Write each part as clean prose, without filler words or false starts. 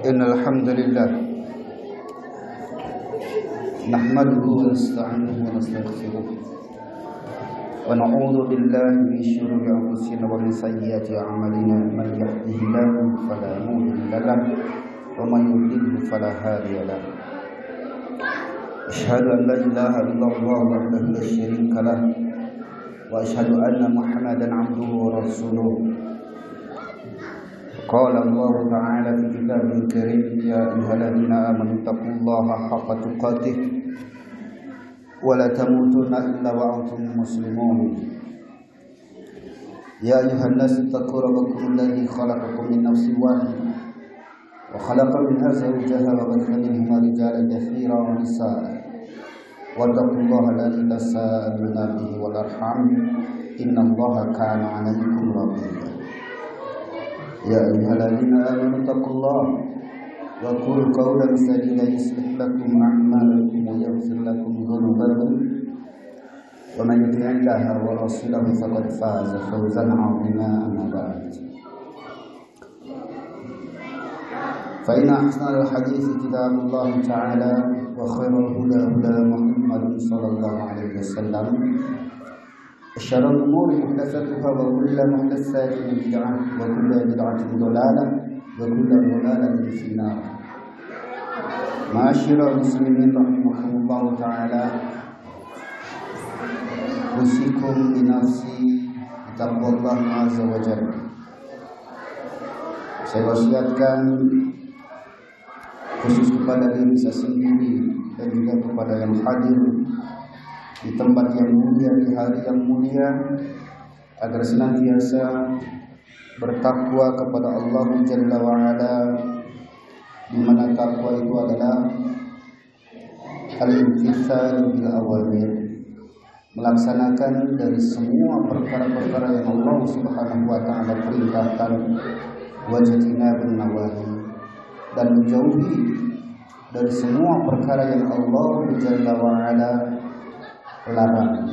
Innal hamdalillah nahmaduhu wa nasta'inuhu wa nastaghfiruh wa na'udzu billahi min shururi anfusina wa min sayyiati a'malina man yahdihillahu fala mudilla lahu wa man yudlil fala hadiya lahu. Asyhadu an la ilaha illallah wahdahu la syarika lahu wa asyhadu anna Muhammadan 'abduhu wa rasuluh. Qala Allah Ta'ala fi Kitabil Karim, ya ayyuhalladzina amanu taqullaha haqqa tuqatih wa la tamutunna illa wa antum muslimun. Ya ayyuhan nas ittaqu rabbakum alladzi khalaqakum min nafsin wahidah wa khalaqa minha zawjaha wa batha minhuma rijalan katsiran wa nisaa. Wattaqullaha alladzi tasaaluna bihi wal arham innallaha kana 'alaykum raqiba. Ya ayyuhalladzina amanu taqullaha wa qulu qawlan sadida yuslih lakum a'malakum wa yaghfir lakum dhunubakum wa man yuti'illaha wa rasulahu faqad faza fawzan 'azima. Amma ba'd. Fa inna ahsanal hadithi kitabullah ta'ala wa khairal huda huda Muhammadin sallallahu alaihi wasallam. Syarrul umuri muhdatsatuha wa kullu muhdatsatin bid'ah wa kullu bid'atin dhalalah wa kullu dhalalatin finnar. Ma'asyiral muslimin rahimakumullah taala. Usikum bi nafsi taqwallah azza wa jalla. Saya wasiatkan khusus kepada diri saya sendiri dan juga kepada yang hadir di tempat yang mulia, di hari yang mulia, agar senantiasa bertakwa kepada Allah Jalla wa'ala, di mana takwa itu adalah al-imtithal bil awamir, melaksanakan dari semua perkara-perkara yang Allah Subhanahu wa taala perintahkan, wajtinabun nawahi, dan menjauhi dari semua perkara yang Allah Jalla wa'ala larang.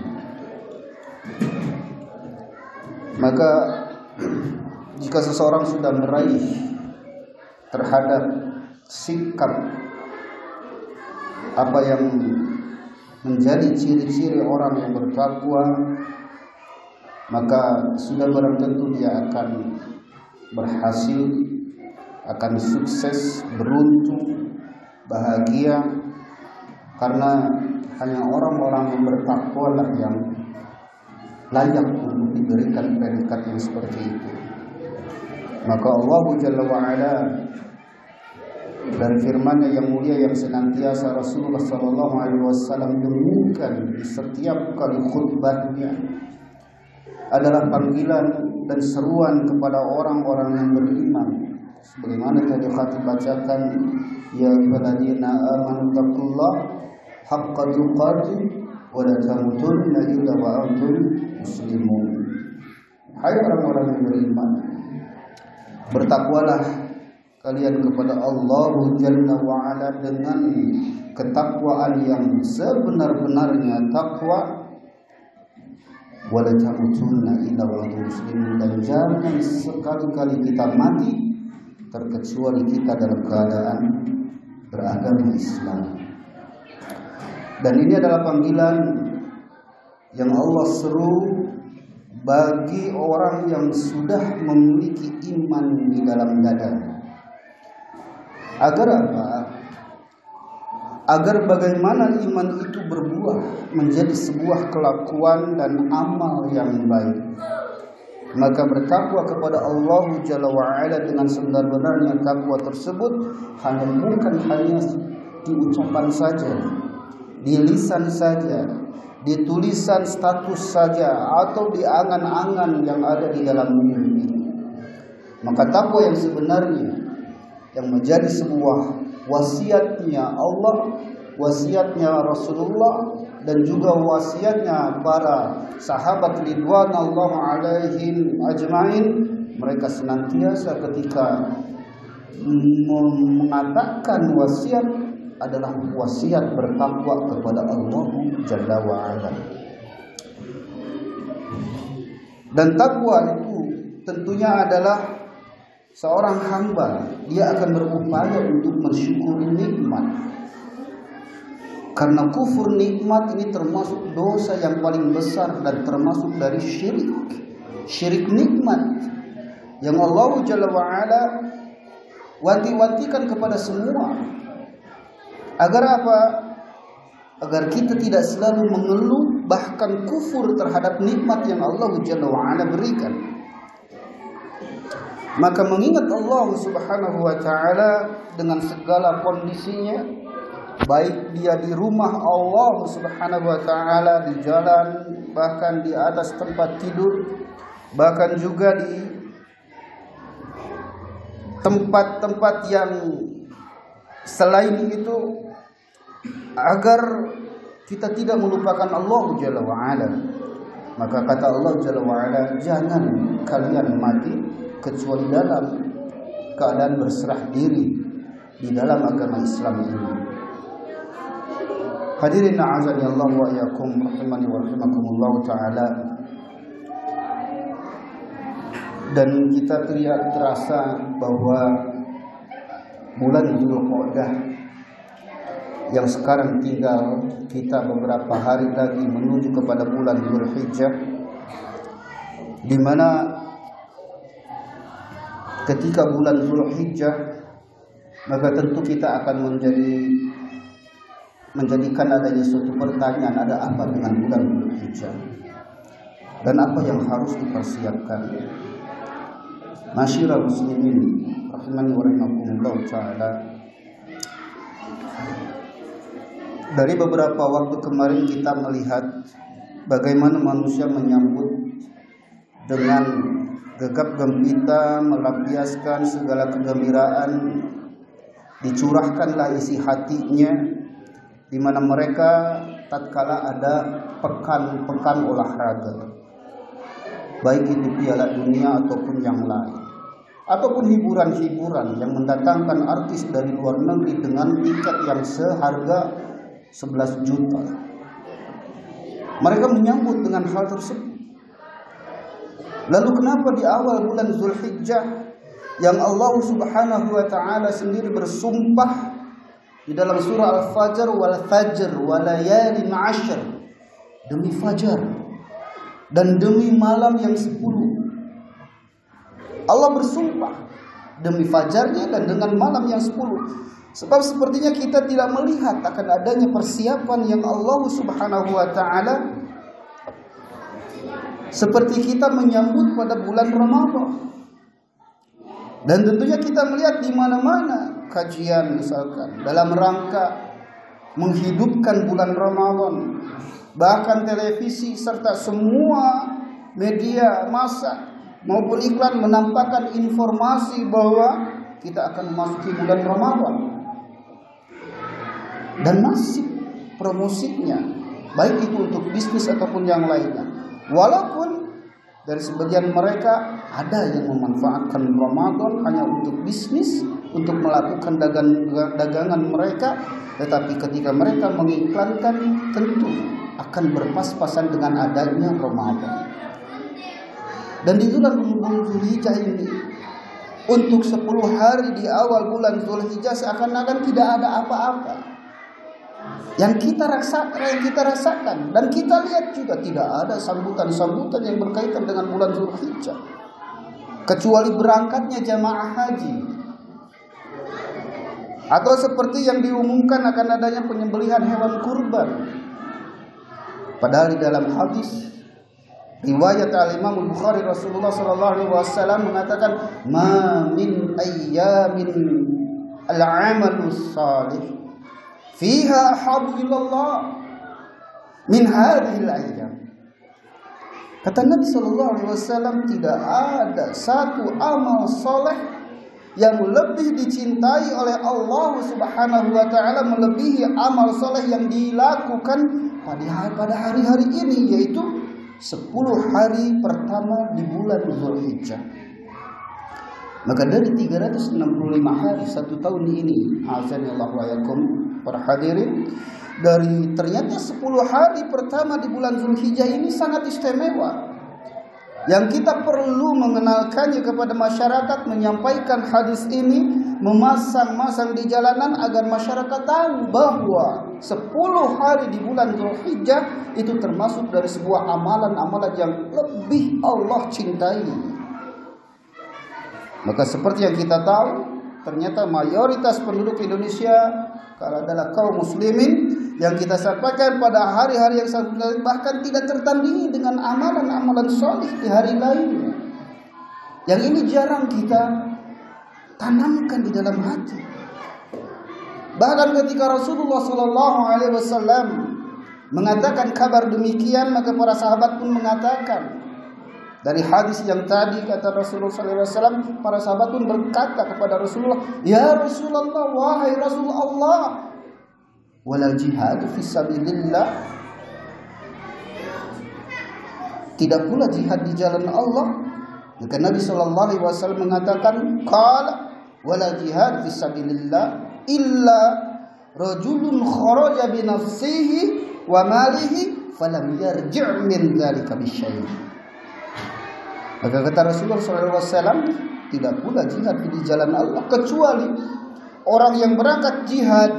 Maka jika seseorang sudah meraih terhadap sikap apa yang menjadi ciri-ciri orang yang bertakwa, maka sudah barang tentu dia akan berhasil, akan sukses, beruntung, bahagia, karena hanya orang-orang yang bertakwa lah yang layak untuk diberikan predikat yang seperti itu. Maka Allah Jalla wa'ala dari firman-Nya yang mulia yang senantiasa Rasulullah SAW dengungkan di setiap kali khutbahnya adalah panggilan dan seruan kepada orang-orang yang beriman. Sebagaimana tadi khatib bacakan, ya ayyuhalladzina amanu taqullaha haqqa tuqatih wa la tamutunna illa wa antum muslimun. Hai orang-orang yang beriman, bertakwalah kalian kepada Allah Jalla wa ala dengan ketakwaan yang sebenar-benarnya takwa, wa la tamutunna illa wa antum muslimun, dan jangan sekali-kali kita mati terkecuali kita dalam keadaan beragama Islam. Dan ini adalah panggilan yang Allah seru bagi orang yang sudah memiliki iman di dalam dada. Agar apa? Agar bagaimana iman itu berbuah menjadi sebuah kelakuan dan amal yang baik. Maka bertakwa kepada Allah Jalla wa'ala dengan sebenar-benarnya takwa tersebut bukan hanya di ucapan saja, di lisan saja, di tulisan status saja, atau di angan-angan yang ada di dalam mimpi. Maka takwa yang sebenarnya, yang menjadi sebuah wasiatnya Allah, wasiatnya Rasulullah, dan juga wasiatnya para sahabat ridwanullah alaihim ajmain, mereka senantiasa ketika mengatakan wasiat adalah wasiat bertakwa kepada Allah Jalla wa'ala. Dan takwa itu tentunya adalah seorang hamba dia akan berupaya untuk mensyukuri nikmat. Karena kufur nikmat ini termasuk dosa yang paling besar dan termasuk dari syirik. Syirik nikmat yang Allah Jalla wa'ala wanti-wantikan kepada semua. Agar apa? Agar kita tidak selalu mengeluh bahkan kufur terhadap nikmat yang Allah Jalla wa'ala berikan. Maka mengingat Allah Subhanahu wa ta'ala dengan segala kondisinya, baik dia di rumah Allah Subhanahu wa ta'ala, di jalan, bahkan di atas tempat tidur, bahkan juga di tempat-tempat yang selain itu, agar kita tidak melupakan Allah Jalla wa'ala. Maka kata Allah Jalla wa'ala, jangan kalian mati kecuali dalam keadaan berserah diri di dalam agama Islam ini. Hadirin a'azani Allah wa iyyakum rahimani wa rahimakumullah ta'ala. Dan kita terasa bahwa bulan Dzulqa'dah yang sekarang tinggal kita beberapa hari lagi menuju kepada bulan Dzulhijjah, di mana ketika bulan Dzulhijjah maka tentu kita akan menjadikan adanya suatu pertanyaan, ada apa dengan bulan Dzulhijjah dan apa yang harus dipersiapkan. Masyiral muslimin rahimani wa rahimakumullah ta'ala. Dari beberapa waktu kemarin kita melihat bagaimana manusia menyambut dengan gegap gempita, melampiaskan segala kegembiraan, dicurahkanlah isi hatinya, di mana mereka tatkala ada pekan-pekan olahraga, baik itu Piala Dunia ataupun yang lain, ataupun hiburan-hiburan yang mendatangkan artis dari luar negeri dengan tiket yang seharga 11 juta. Mereka menyambut dengan hal tersebut. Lalu kenapa di awal bulan Dzulhijjah yang Allah Subhanahu wa ta'ala sendiri bersumpah di dalam surah Al-Fajr, wal fajr wa layalin 'ashr, demi fajar dan demi malam yang 10. Allah bersumpah demi fajarnya dan dengan malam yang 10. Sebab sepertinya kita tidak melihat akan adanya persiapan yang Allah Subhanahu wa ta'ala seperti kita menyambut pada bulan Ramadan. Dan tentunya kita melihat di mana-mana kajian misalkan dalam rangka menghidupkan bulan Ramadan. Bahkan televisi serta semua media massa maupun iklan menampakkan informasi bahwa kita akan memasuki bulan Ramadan. Dan masih promosinya, baik itu untuk bisnis ataupun yang lainnya. Walaupun dari sebagian mereka ada yang memanfaatkan Ramadan hanya untuk bisnis, untuk melakukan dagangan mereka, tetapi ketika mereka mengiklankan tentu akan berpas-pasan dengan adanya Ramadan. Dan di bulan Dzulhijjah ini, untuk 10 hari di awal bulan Dzulhijjah seakan-akan tidak ada apa-apa yang kita rasakan, dan kita lihat juga tidak ada sambutan-sambutan yang berkaitan dengan bulan Dzulhijjah, kecuali berangkatnya jamaah haji, atau seperti yang diumumkan akan adanya penyembelihan hewan kurban. Padahal di dalam hadis riwayat Al-Imam Al-Bukhari, Rasulullah SAW mengatakan, ma min ayyamin al-amalus salih fiha habilallah min hadhil ayyam. Kata Nabi SAW, tidak ada satu amal soleh yang lebih dicintai oleh Allah Subhanahu wa ta'ala melebihi amal soleh yang dilakukan pada hari-hari ini, yaitu 10 hari pertama di bulan Dzulhijjah. Maka dari 365 hari 1 tahun ini, azanillahu wa yakum, para hadirin, dari ternyata 10 hari pertama di bulan Dzulhijjah ini sangat istimewa, Yang kita perlu mengenalkannya kepada masyarakat, menyampaikan hadis ini, memasang-masang di jalanan agar masyarakat tahu bahwa 10 hari di bulan Dzulhijjah itu termasuk dari sebuah amalan-amalan yang lebih Allah cintai. Maka seperti yang kita tahu, ternyata mayoritas penduduk Indonesia adalah kaum muslimin, yang kita sampaikan pada hari-hari yang sangat, bahkan tidak tertandingi dengan amalan-amalan soleh di hari lainnya. Yang ini jarang kita tanamkan di dalam hati. Bahkan ketika Rasulullah SAW mengatakan kabar demikian, maka para sahabat pun mengatakan, dari hadis yang tadi kata Rasulullah SAW, para sahabat pun berkata kepada Rasulullah, "Ya Rasulullah, wahai Rasulullah, walal jihad fisabilillah." Tidak pula jihad di jalan Allah. Maka Nabi SAW mengatakan, "Qala wala jihad fisabilillah illa rajulun kharaja bi nafsihi wa malihi falam yarji' min dzalika bisyai'." Maka kata Rasulullah SAW, tidak pula jihad di jalan Allah kecuali orang yang berangkat jihad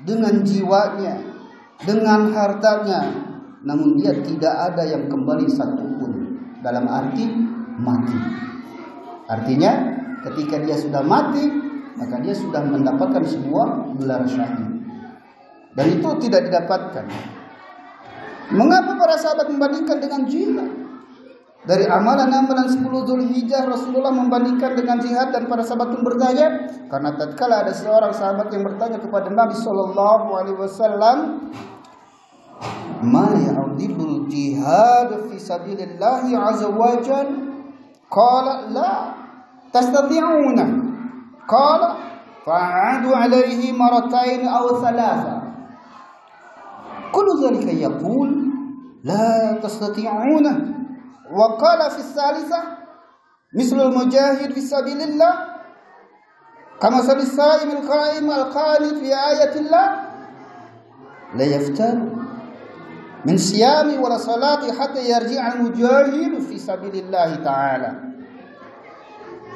dengan jiwanya, dengan hartanya, namun dia tidak ada yang kembali satupun, dalam arti mati. Artinya ketika dia sudah mati, maka dia sudah mendapatkan sebuah gelar syahid, dan itu tidak didapatkan. Mengapa para sahabat membandingkan dengan jihad? Dari amalan-amalan 10 Dzulhijjah Rasulullah membandingkan dengan jihad, dan para sahabat pun bertanya, karena tatkala ada seorang sahabat yang bertanya kepada Nabi SAW, "Ma ya'dilul jihad fi sabilillah azza wa jalla?" Qala la tastati'una. Qala fa'adu alaihi maratain aw thalatha. Kullu dhalika yaqul la tastati'una. Wa qala fi tsalitsah mislul mujahid fi sabilillah kama salis saimil qa'im al-qanit fi ayatillah la yaftaru min siyami wala salati hatta yarji'a al-mujahid fi sabilillah ta'ala.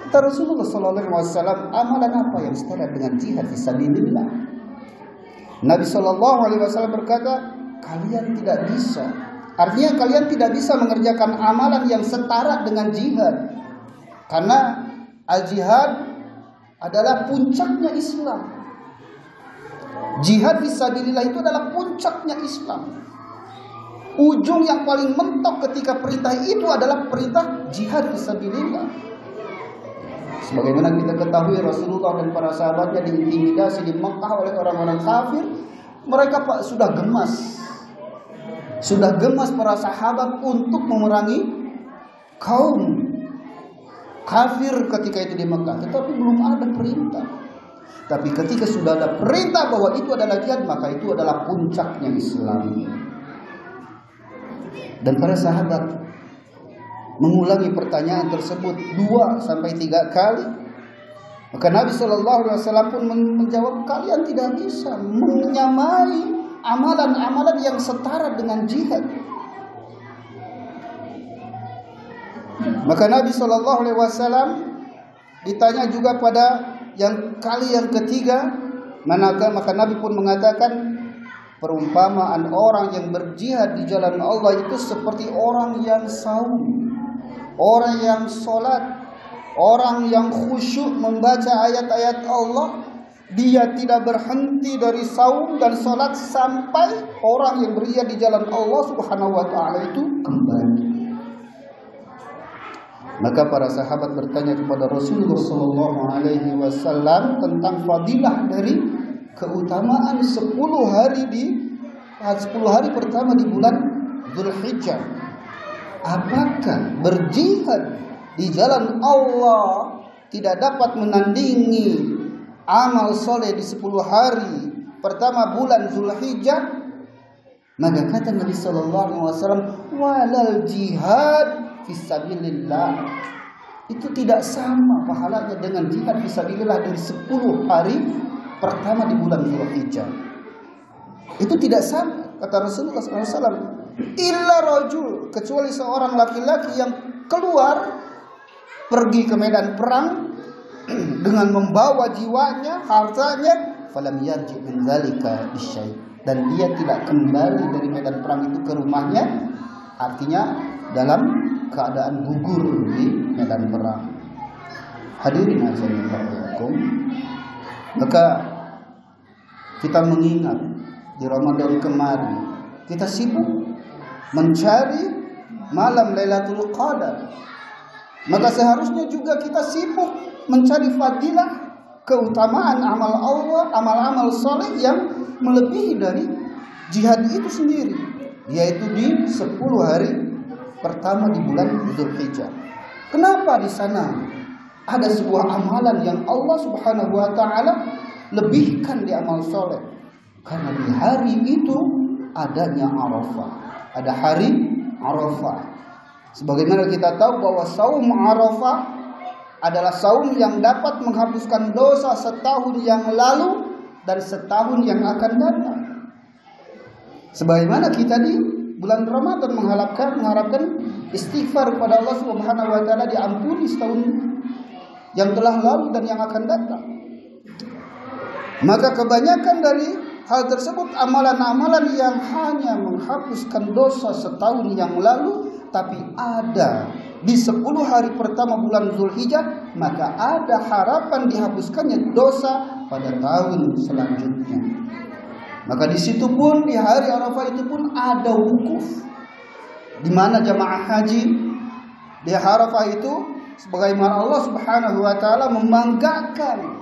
Kata Rasulullah sallallahu alaihi wasallam, amalan apa yang setara dengan jihad fi sabilillah? Nabi sallallahu alaihi wasallam berkata, kalian tidak bisa. Artinya kalian tidak bisa mengerjakan amalan yang setara dengan jihad. Karena al-jihad adalah puncaknya Islam. Jihad fisabilillah itu adalah puncaknya Islam. Ujung yang paling mentok ketika perintah itu adalah perintah jihad fisabilillah. Sebagaimana kita ketahui, Rasulullah dan para sahabatnya diintimidasi di Mekah oleh orang-orang kafir. Mereka sudah gemas. Sudah gemas para sahabat untuk memerangi kaum kafir ketika itu di Mekah, tetapi belum ada perintah. Tapi ketika sudah ada perintah bahwa itu adalah jihad, maka itu adalah puncaknya Islam. Dan para sahabat mengulangi pertanyaan tersebut 2-3 kali. Maka Nabi SAW pun menjawab, kalian tidak bisa menyamai amalan-amalan yang setara dengan jihad. Maka Nabi SAW ditanya juga pada kali yang ketiga, maka Nabi pun mengatakan, perumpamaan orang yang berjihad di jalan Allah itu seperti orang yang saum, orang yang sholat, orang yang khusyuk membaca ayat-ayat Allah. Dia tidak berhenti dari saum dan sholat sampai orang yang berjihad di jalan Allah Subhanahu wa ta'ala itu kembali. Maka para sahabat bertanya kepada Rasulullah SAW tentang fadilah dari keutamaan 10 hari pertama di bulan Dzulhijjah. Apakah berjihad di jalan Allah tidak dapat menandingi amal soleh di 10 hari pertama bulan Dzulhijjah? Maka kata Nabi SAW, walal jihad fisabilillah, itu tidak sama pahalanya dengan jihad fisabilillah dari 10 hari pertama di bulan Dzulhijjah. Itu tidak sama, kata Rasulullah SAW. Illa rajul, kecuali seorang laki-laki yang keluar pergi ke medan perang dengan membawa jiwanya, hartanya, falam yarji min zalika bisyai, dan dia tidak kembali dari medan perang itu ke rumahnya, artinya dalam keadaan gugur di medan perang. Hadirin azzakum, maka kita mengingat di Ramadan kemarin kita sibuk mencari malam Lailatul Qadar, maka seharusnya juga kita sibuk mencari fadilah, keutamaan amal-amal saleh yang melebihi dari jihad itu sendiri, yaitu di 10 hari pertama di bulan Dzulhijjah. Kenapa di sana ada sebuah amalan yang Allah Subhanahu wa taala lebihkan di amal soleh? Karena di hari itu adanya Arafah, ada hari Arafah. Sebagaimana kita tahu bahwa saum Arafah adalah saum yang dapat menghapuskan dosa setahun yang lalu dan setahun yang akan datang. Sebagaimana kita di bulan Ramadan mengharapkan istighfar kepada Allah Subhanahu wa taala diampuni setahun yang telah lalu dan yang akan datang. Maka kebanyakan dari hal tersebut amalan-amalan yang hanya menghapuskan dosa setahun yang lalu, tapi ada di 10 hari pertama bulan Dzulhijjah, maka ada harapan dihapuskannya dosa pada tahun selanjutnya. Maka di situ pun, di hari Arafah itu pun ada wukuf, di mana jamaah haji di Arafah itu, sebagaimana Allah Subhanahu wa taala membanggakan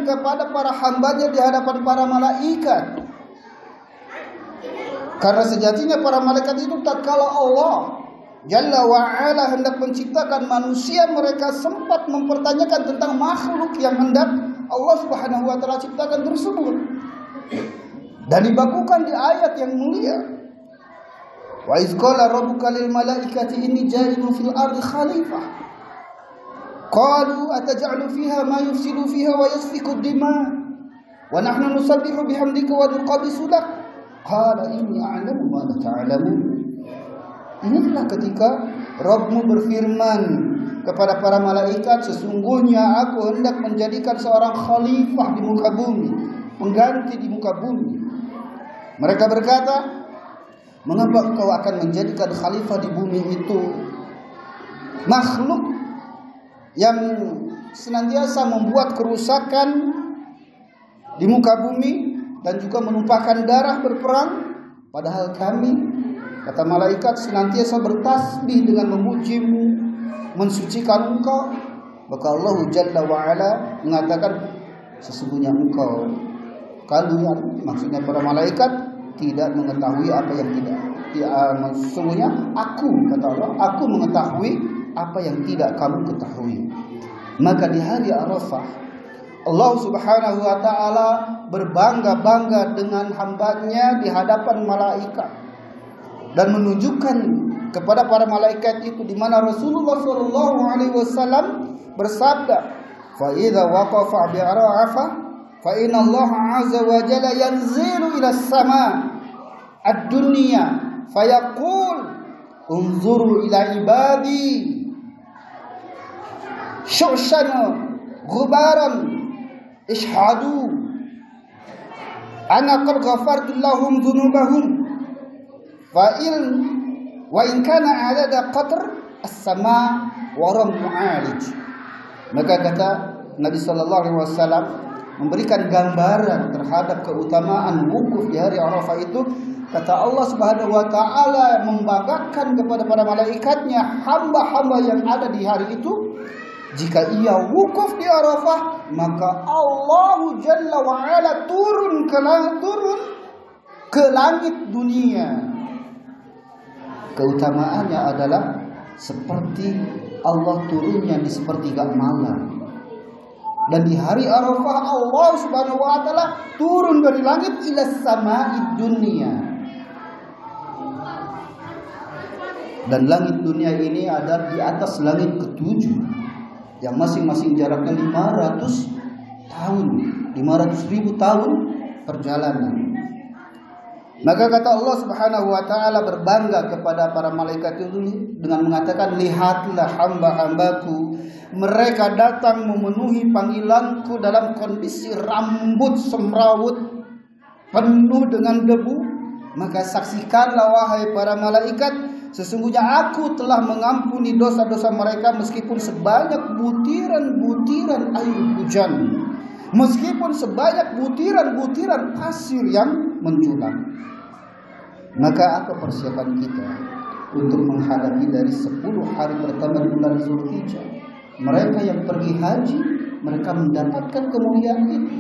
kepada para hambanya di hadapan para malaikat. Karena sejatinya para malaikat itu tatkala Allah Jalla wa'ala hendak menciptakan manusia, mereka sempat mempertanyakan tentang makhluk yang hendak Allah Subhanahu wa taala ciptakan tersebut. Dan dibakukan di ayat yang mulia. Wa iz qala rabbuka lil malaikati inni ja'ilun fil ardi khalifah. Qalu ataj'alu fiha ma yufsidu fiha wa yasfiku ad-dima wa nahnu nusabbihu bihamdika wa nuqaddisu lak. Qala inni a'lamu ma la ta'lamun. Inilah ketika Rabbmu berfirman kepada para malaikat, sesungguhnya aku hendak menjadikan seorang khalifah di muka bumi, mengganti di muka bumi. Mereka berkata, mengapa engkau akan menjadikan khalifah di bumi itu makhluk yang senantiasa membuat kerusakan di muka bumi dan juga menumpahkan darah berperang, padahal kami, kata malaikat, senantiasa bertasbih dengan memujimu, mensucikan engkau. Maka Allah Jalla wa'ala mengatakan, sesungguhnya engkau, kalian, maksudnya para malaikat, tidak mengetahui apa yang tidak. Sesungguhnya aku, kata Allah, aku mengetahui apa yang tidak kamu ketahui. Maka di hari Arafah, Allah Subhanahu wa taala berbangga-bangga dengan hambanya di hadapan malaikat dan menunjukkan kepada para malaikat itu, di mana Rasulullah sallallahu alaihi wasallam bersabda, "Fa idza waqafa bi Arafah fa inna Allah 'azza wa jalla yanzilu ila as-sama' ad-dunya fa yaqul unzuru ila ibadi syu'shana ghubaran ishhadu ana qad ghafartu lahum dhunubahum wa in kana adada qatr as-sama wa ram mu'alij." Maka kata Nabi sallallahu alaihi wasallam memberikan gambaran terhadap keutamaan wukuf di hari Arafah itu. Kata Allah Subhanahu wa taala membanggakan kepada para malaikatnya hamba-hamba yang ada di hari itu, jika ia wukuf di Arafah, maka Allah Jalla wa ala turun ke langit dunia. Keutamaannya adalah seperti Allah turunnya di sepertiga malam. Dan di hari Arafah Allah Subhanahu wa taala turun dari langit ila sama'id dunia. Dan langit dunia ini ada di atas langit ketujuh, yang masing-masing jaraknya 500.000 tahun perjalanan. Maka kata Allah Subhanahu wa taala berbangga kepada para malaikat itu dengan mengatakan, lihatlah hamba-hambaku, mereka datang memenuhi panggilanku dalam kondisi rambut semrawut penuh dengan debu. Maka saksikanlah wahai para malaikat, sesungguhnya aku telah mengampuni dosa-dosa mereka meskipun sebanyak butiran-butiran air hujan, meskipun sebanyak butiran-butiran pasir yang menjulang. Maka apa persiapan kita untuk menghadapi dari 10 hari pertama bulan Zulhijjah? Mereka yang pergi haji, mereka mendapatkan kemuliaan itu.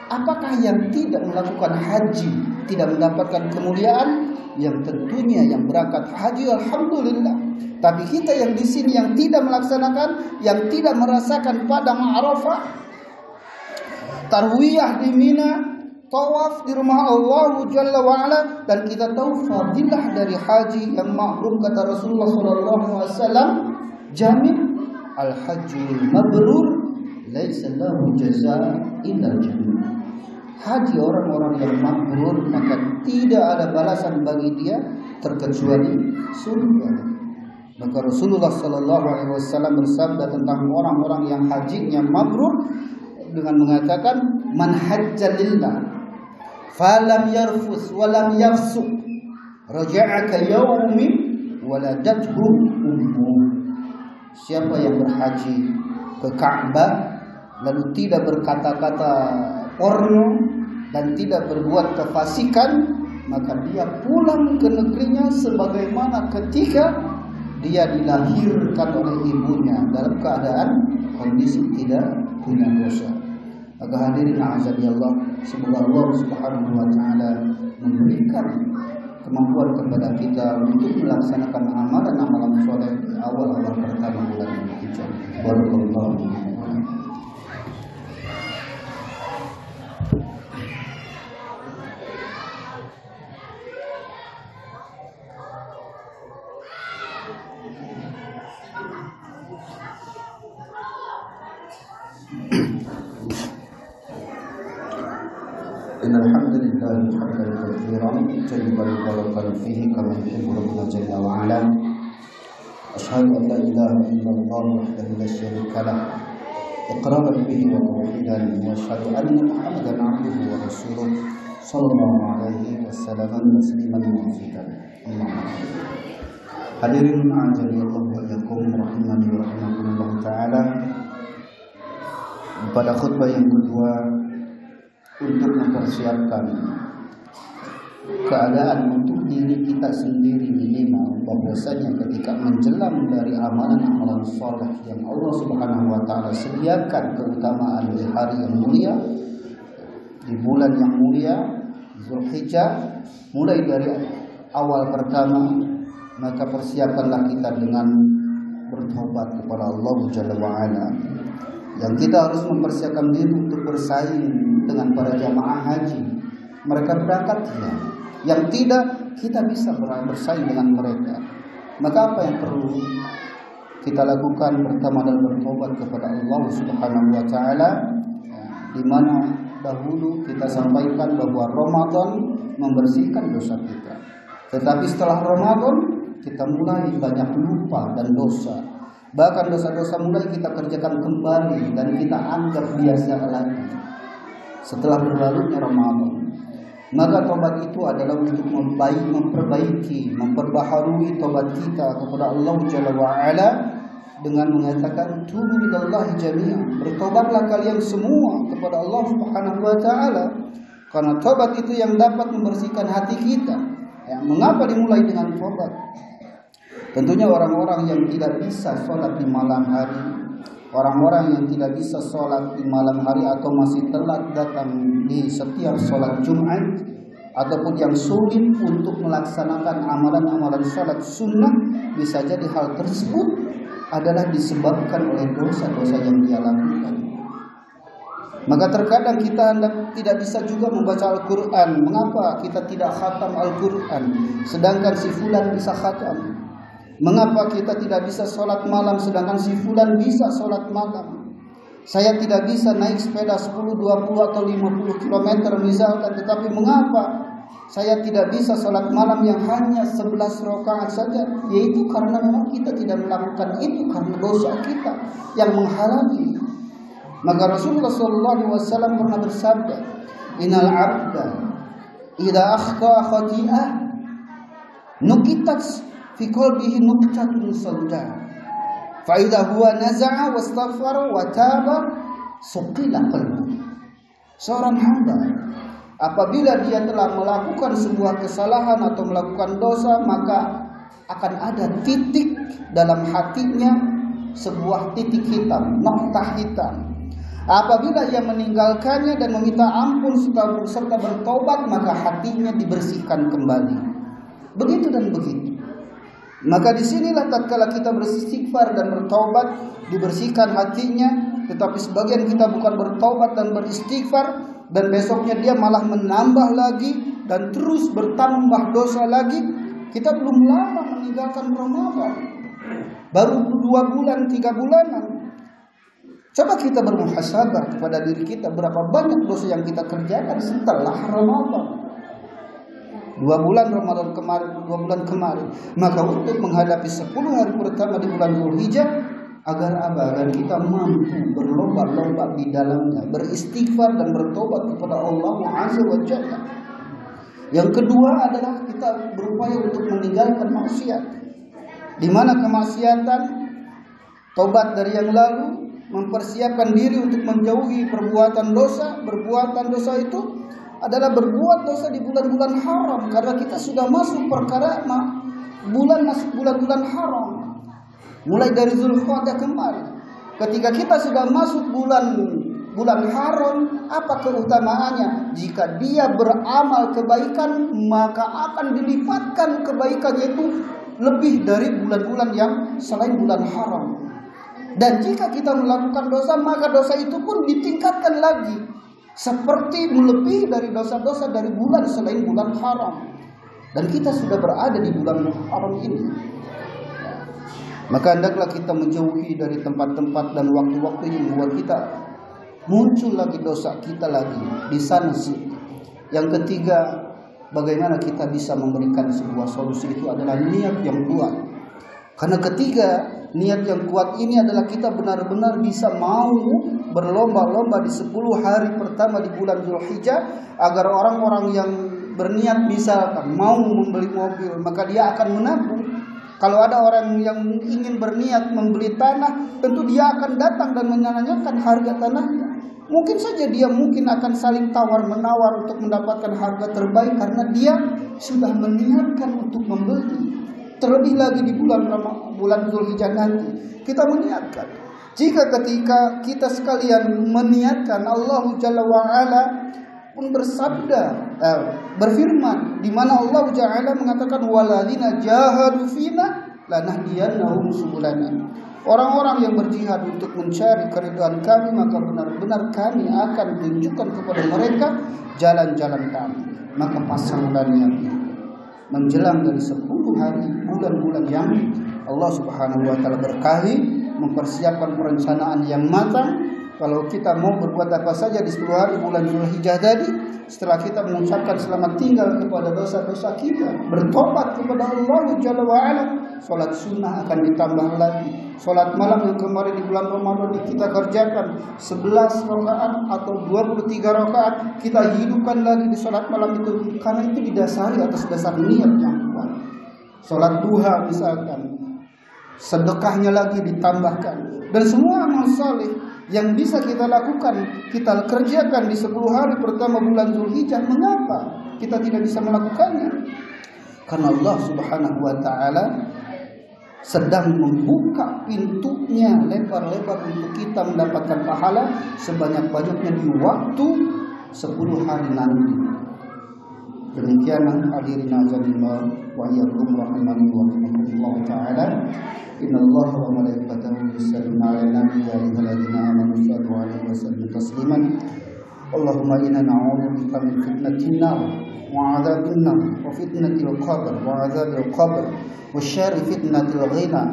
Apakah yang tidak melakukan haji tidak mendapatkan kemuliaan? Yang tentunya yang berangkat haji alhamdulillah. Tapi kita yang di sini yang tidak melaksanakan, yang tidak merasakan padang Arafah, tarwiyah di Mina, tawaf di rumah Allah Jalla wa'ala, dan kita tahu fadilah dari haji yang mabrur kata Rasulullah SAW, jamin al-hajjul mabrur laisa lahu jazaa illa jannah. Haji orang-orang yang mabrur maka tidak ada balasan bagi dia terkecuali surga. Maka Rasulullah SAW bersabda tentang orang-orang yang hajinya mabrur dengan mengatakan, man hajja lillah falam yarfus walam yafsuq raja'a ka yaumin waladathu ummu. Siapa yang berhaji ke Ka'bah lalu tidak berkata-kata porno dan tidak berbuat kefasikan, maka dia pulang ke negerinya sebagaimana ketika dia dilahirkan oleh ibunya dalam keadaan kondisi tidak punya dosa. Maka hadirin a'azabillah, semoga Allah Subhanahu wa taala memberikan kemampuan kepada kita untuk melaksanakan amalan-amalan soleh di awal-awal pertama bulan Zulhijjah. Barakallahu fiikum. Alhamdulillah hamdan katsiran tayyiban mubarakan fihi kama yuhibbu rabbuna jalla wa ala. Asyhadu an la ilaha illallah wahdahu la syarika lah iqraran bihi wa tawhidan, wa asyhadu anna Muhammadan 'abduhu wa rasuluh sallallahu alaihi wasallam tasliman mazidan. Hadirin a'azzallahu wa iyyakum rahimani wa rahimakumullah taala. Pada khutbah yang kedua untuk mempersiapkan keadaan untuk diri kita sendiri minimal, bahwasanya ketika menjelang dari amalan-amalan soleh yang Allah Subhanahu wa taala sediakan keutamaan di hari yang mulia, di bulan yang mulia Zulhijjah, mulai dari awal pertama, maka persiapkanlah kita dengan bertobat kepada Allah Jalla wa ala. Yang kita harus mempersiapkan diri untuk bersaing dengan para jamaah haji. Mereka berangkat ya. Yang tidak, kita bisa bersaing dengan mereka. Maka apa yang perlu kita lakukan? Pertama adalah bertobat kepada Allah Subhanahu wa taala, di mana dahulu kita sampaikan bahwa Ramadan membersihkan dosa kita. Tetapi setelah Ramadan kita mulai banyak lupa dan dosa. Bahkan dosa-dosa mulai kita kerjakan kembali dan kita anggap biasa lagi setelah berlalunya Ramadan. Maka tobat itu adalah untuk memperbaiki, memperbaharui tobat kita kepada Allah Jalla wa ala dengan mengatakan tubu ilallahi jami'an. Bertobatlah kalian semua kepada Allah Subhanahu wa taala, karena tobat itu yang dapat membersihkan hati kita. Ya, mengapa dimulai dengan tobat? Tentunya orang-orang yang tidak bisa sholat di malam hari, orang-orang yang tidak bisa sholat di malam hari atau masih telat datang di setiap sholat Jumat, ataupun yang sulit untuk melaksanakan amalan-amalan sholat sunnah, bisa jadi hal tersebut adalah disebabkan oleh dosa-dosa yang dia lakukan. Maka terkadang kita tidak bisa juga membaca Al-Quran. Mengapa kita tidak khatam Al-Quran sedangkan si fulan bisa khatam? Mengapa kita tidak bisa sholat malam sedangkan si fulan bisa sholat malam? Saya tidak bisa naik sepeda 10, 20 atau 50 km misalkan, tetapi mengapa saya tidak bisa sholat malam yang hanya 11 rakaat saja, yaitu karena memang kita tidak melakukan itu karena dosa kita yang menghalangi. Maka Rasulullah SAW pernah bersabda, "Innal 'abda idza akhta khati'ah nukitat fi qalbihi nuqtatun sauda fa idza huwa naza'a wastaghfara wa taba suqila qalbuhu." Seorang hamba apabila dia telah melakukan sebuah kesalahan atau melakukan dosa, maka akan ada titik dalam hatinya, sebuah titik hitam, noktah hitam. Apabila ia meninggalkannya dan meminta ampun serta bertobat, maka hatinya dibersihkan kembali. Begitu dan begitu. Maka disinilah tatkala kita beristighfar dan bertobat, dibersihkan hatinya. Tetapi sebagian kita bukan bertobat dan beristighfar, dan besoknya dia malah menambah lagi dan terus bertambah dosa lagi. Kita belum lama meninggalkan Ramadan, baru 2 bulan 3 bulanan. Coba kita bermuhasabah kepada diri kita, berapa banyak dosa yang kita kerjakan setelah Ramadan. 2 bulan Ramadan kemarin, 2 bulan kemarin. Maka untuk menghadapi 10 hari pertama di bulan Dzulhijjah, agar apa? Agar kita mampu berlomba-lomba di dalamnya, beristighfar dan bertobat kepada Allah Azza wa Jalla. Yang kedua adalah kita berupaya untuk meninggalkan maksiat. Di mana kemaksiatan, tobat dari yang lalu, mempersiapkan diri untuk menjauhi perbuatan dosa. Perbuatan dosa itu adalah berbuat dosa di bulan-bulan haram, karena kita sudah masuk perkara bulan-bulan haram. Mulai dari Zulqa'dah kemarin, ketika kita sudah masuk bulan haram, apa keutamaannya? Jika dia beramal kebaikan, maka akan dilipatkan kebaikannya itu lebih dari bulan-bulan yang selain bulan haram. Dan jika kita melakukan dosa, maka dosa itu pun ditingkatkan lagi, seperti melebihi dari dosa-dosa dari bulan selain bulan haram. Dan kita sudah berada di bulan haram ini. Maka hendaklah kita menjauhi dari tempat-tempat dan waktu-waktu yang membuat kita muncul lagi dosa kita lagi di sana sih. Yang ketiga, bagaimana kita bisa memberikan sebuah solusi, itu adalah niat yang kuat. Karena ketiga, niat yang kuat ini adalah kita benar-benar bisa mau berlomba-lomba di 10 hari pertama di bulan Dzulhijjah, agar orang-orang yang berniat misalkan mau membeli mobil, maka dia akan menabung. Kalau ada orang yang ingin berniat membeli tanah, tentu dia akan datang dan menanyakan harga tanahnya. Mungkin saja dia akan saling tawar-menawar untuk mendapatkan harga terbaik, karena dia sudah meniatkan untuk membeli. Terlebih lagi di bulan Dzulhijjah nanti, kita meniatkan. Jika ketika kita sekalian meniatkan, Allah Jalla wa'ala pun berfirman, di mana Allah Jalla mengatakan, "Walladzina jahadu fina lanahdiyannahum subulana." Orang-orang yang berjihad untuk mencari keridhaan kami, maka benar-benar kami akan tunjukkan kepada mereka jalan-jalan kami. Maka pasangannya menjelang dari 10 hari bulan-bulan yang Allah Subhanahu wa taala berkahi, mempersiapkan perencanaan yang matang. Kalau kita mau berbuat apa saja di 10 hari bulan Dzulhijjah tadi, setelah kita mengucapkan selamat tinggal kepada dosa-dosa kita, bertobat kepada Allah Jalla wa'ala, sholat sunnah akan ditambah lagi. Sholat malam yang kemarin di bulan Ramadan kita kerjakan 11 rakaat atau 23 rakaat, kita hidupkan lagi di sholat malam itu, karena itu didasari atas dasar niat yang kuat. Sholat duha misalkan, sedekahnya lagi ditambahkan, dan semua amal saleh yang bisa kita lakukan, kita kerjakan di 10 hari pertama bulan Dzulhijjah. Mengapa kita tidak bisa melakukannya? Karena Allah Subhanahu wa taala sedang membuka pintunya lebar-lebar untuk kita mendapatkan pahala sebanyak-banyaknya di waktu 10 hari nanti. Demikian hadirin azanillah wa iyyakum rahimani wa rahimakumullah taala. Innallaha wa malaikatahu yusholluna 'alan nabi ya ayyuhalladzina amanu shallu 'alaihi wa sallimu tasliman. Allahumma inna na'udzubika min fitnatin nar wa 'adzabin nar wa fitnatil qabr wa 'adzabil qabr wa syarri fitnatil ghina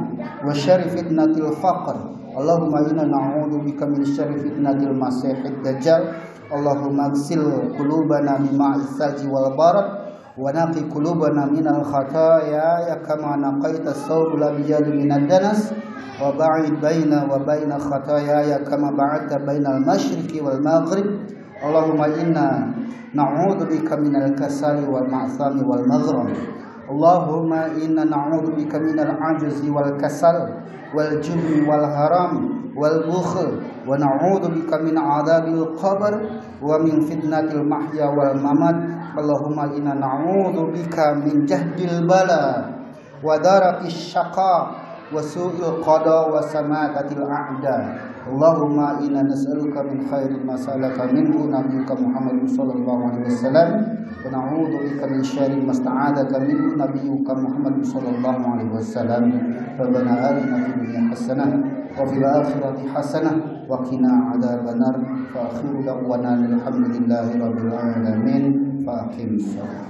wa syarri fitnatil faqr. Allahumma inna na'udzubika min syarri fitnatil masiihid dajjal. Allahumma ighsil qulubana bima'is saji wal barad ونقي قلوبنا من الخطايا كما نقيت الثوب الأبيض من الدنس وبعد بيننا وبين خطاياي كما بعدت بين المشرق والمغرب اللهم إنا نعوذ بك من الكسل والمعثم والمغرم اللهم إنا نعوذ بك من العجز والكسل والجبن والهرم والبخل ونعوذ بك من عذاب القبر ومن فتنة المحيا والممات اللهم إنا نعوذ بك من جهد البلاء ودرك الشقاء وسوء القضاء وسماتة الأعداء اللهم إنا نسألك من خير ما سألك منه نبيك محمد صلى الله عليه وسلم ونعوذ بك من شر ما استعاذك منه نبيك محمد صلى الله عليه وسلم ربنا آتنا في الدنيا حسنة وفي الآخرة حسنة وقنا عذاب النار فآخر دعوانا الحمد لله رب العالمين فأقم الصلاة